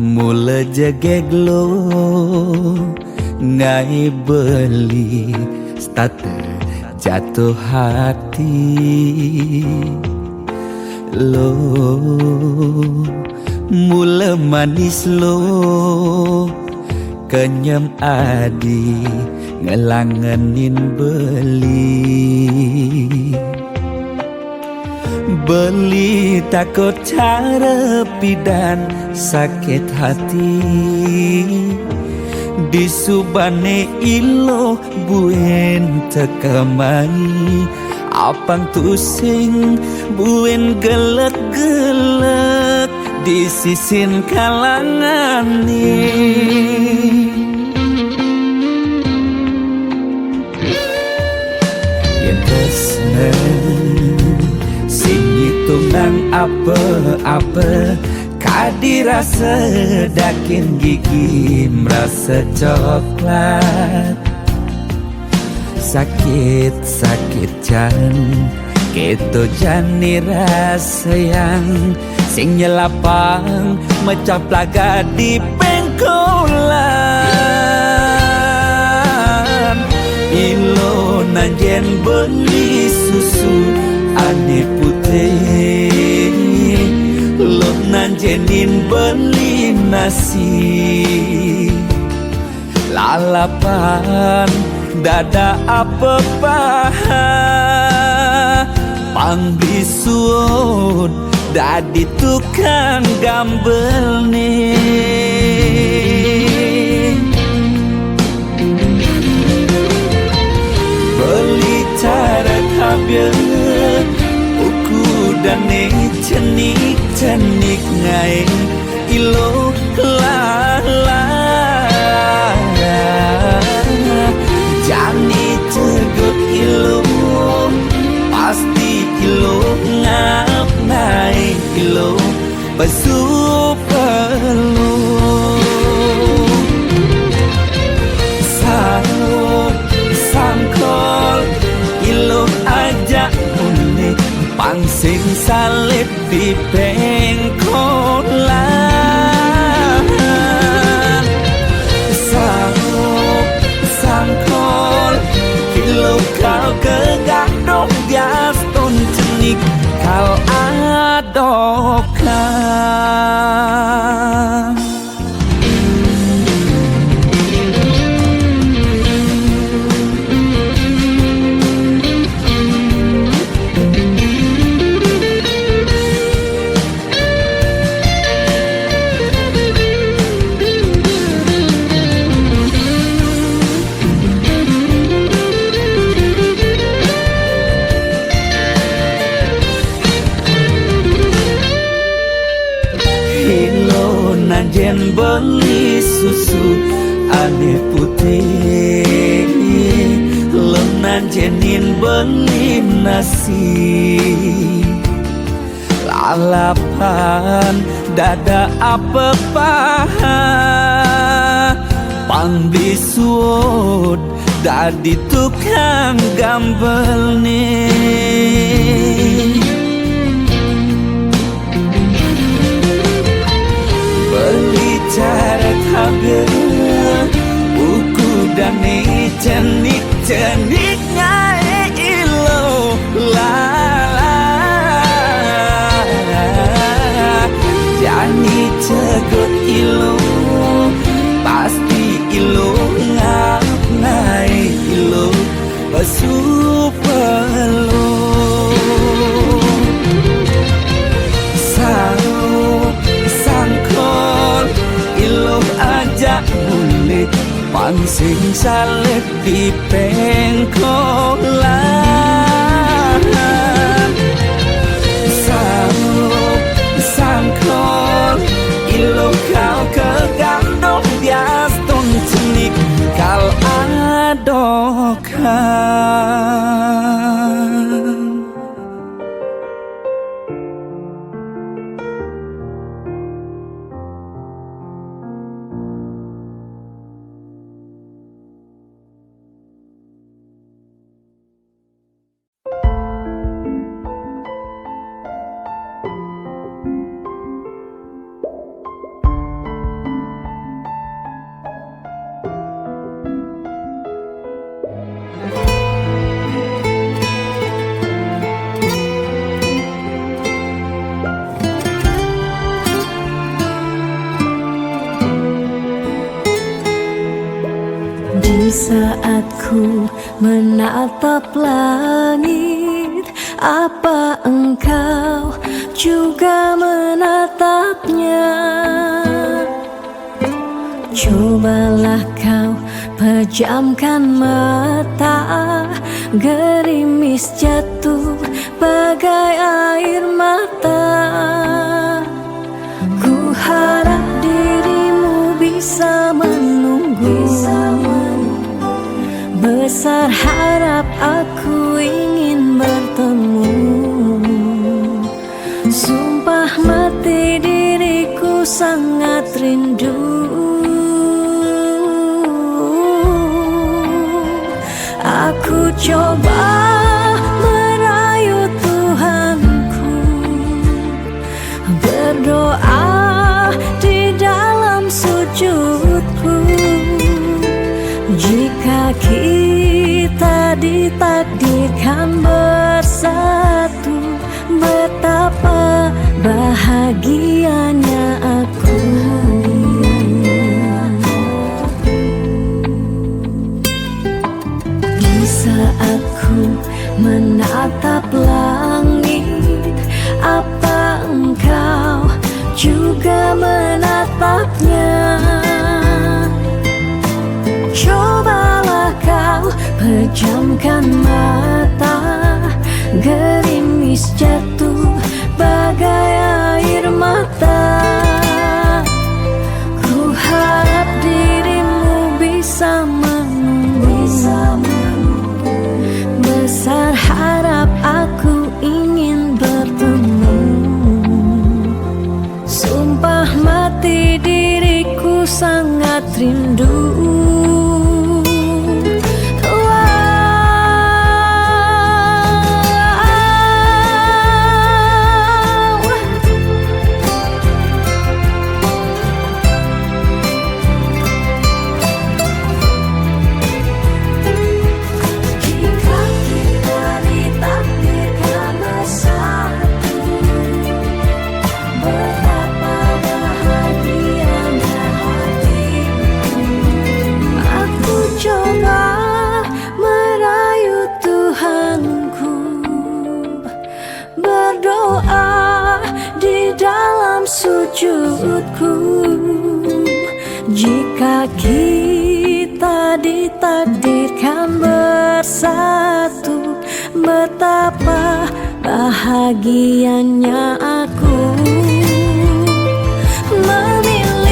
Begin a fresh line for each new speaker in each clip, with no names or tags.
Mula jageglo ngai beli starter jatuh hati lo. Mula manis lo kenyam adi ngelangenin beli takut cara pidan sakit hati disubane ilo buen tekamai apang tusing buen gelek-gelek di sisin kalangan ni. Yang kesnen sing hitungan apa-apa kadirasa dakin gigi merasa coklat. Sakit-sakit jan keto jani rasa yang sing nyelapang mecah plaga di pengkolan. Ilo nanjen beli susu ane putih lo nanjenin beli nasi lalapan dada apa paha pangbisuun dadi tukang gambel nih. Beli cara kabel uku dan cenik ngai ilo lala jani tegut ilo pasti ilo ngap naik ilo besu perlu sangkol ilo aja unik pangsing salib di pengkolan. Sangkol ilo kau kegadok bias ton cenik kau adokan. Nanjen beli susu ane putih lo nanjenin beli nasi lalapan dada apa paha pangbisuun dadi tukang gambel nih. Beli cara kabel buku dan cenik ngai ilo lala jani cegut ilo pasti ilo ngap ngai ilo besu perlu sangkol ilo aja bulik pangsing salib di pengkolan. Sangkol ilo kau kegandong bias ton cenik kau adokan.
saat ku menatap langit, apa engkau juga menatapnya? Cobalah kau pejamkan mata, gerimis jatuh bagai air mata. Ku harap dirimu bisa menunggu, besar harap aku ingin bertemu. Sumpah mati diriku sangat rindu. Aku coba merayu Tuhanku, berdoa di dalam sujudku. Jika kita ditakdirkan bersatu, betapa bahagianya aku. Di saat ku menatap langit, apa engkau juga menatapnya? Cobalah kau pejamkan mata, gerimis jatuh bagai air mata. Ku harap dirimu bisa menunggu, besar harap aku ingin bertemu. Sumpah mati diriku sangat rindu. Berdoa di dalam sujudku. Jika kita ditakdirkan bersatu, betapa bahagianya aku. Memiliki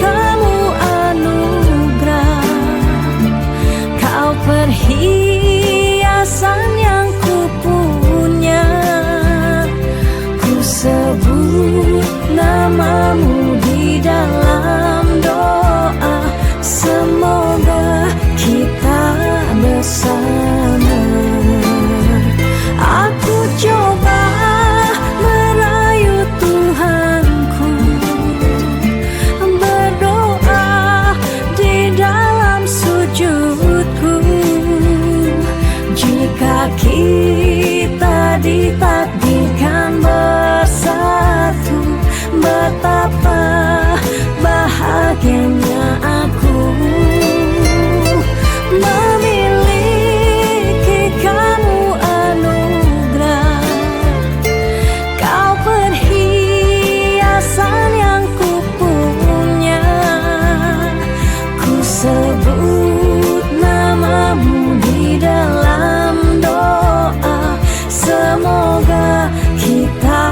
kamu anugerah, kau perhiasan yang ku punya. Ku sebut namamu di dalam doa, semoga kita bersama. Aku coba merayu Tuhanku, berdoa di dalam sujudku. Jika kita ditakdirkan bersatu, betapa bahagianya aku. Memiliki kamu anugerah, kau perhiasan yang ku punya. Ku sebut namamu di dalam doa, semoga kita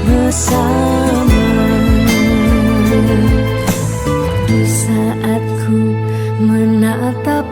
bersama. Di saat ku menatap